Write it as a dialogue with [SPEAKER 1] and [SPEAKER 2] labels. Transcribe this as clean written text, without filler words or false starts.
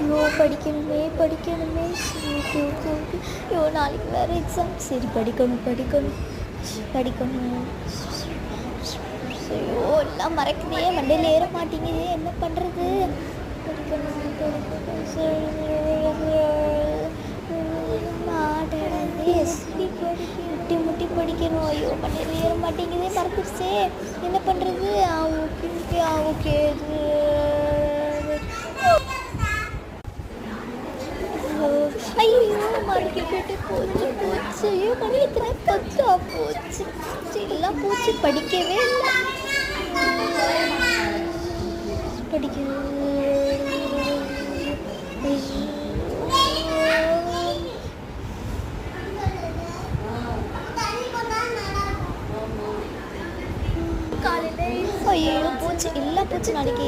[SPEAKER 1] ஐயோ படிக்கணுமே படிக்கணுமே ஐயோ நாளைக்கு வேறு எக்ஸாம். சரி படிக்கணும் படிக்கணும் படிக்கணும். ஐயோ எல்லாம் மறக்குதே, மண்டையில் ஏற மாட்டேங்குது, என்ன பண்ணுறது? படிக்கணும் முட்டி முட்டி படிக்கணும். ஐயோ மண்டையில் ஏற மாட்டேங்குதே, மறந்துடுச்சே, என்ன பண்ணுறது? ஓகே ஓகே ஓகே ஐயோ மறக்கிட்டு போச்சு போச்சு. ஐயோ மணி எத்தனை 10 போச்சு. எல்லாம் போச்சு, படிக்கவே இல்லை. படிக்க ஐயோ போச்சு, எல்லாம் போச்சு. நாளைக்கு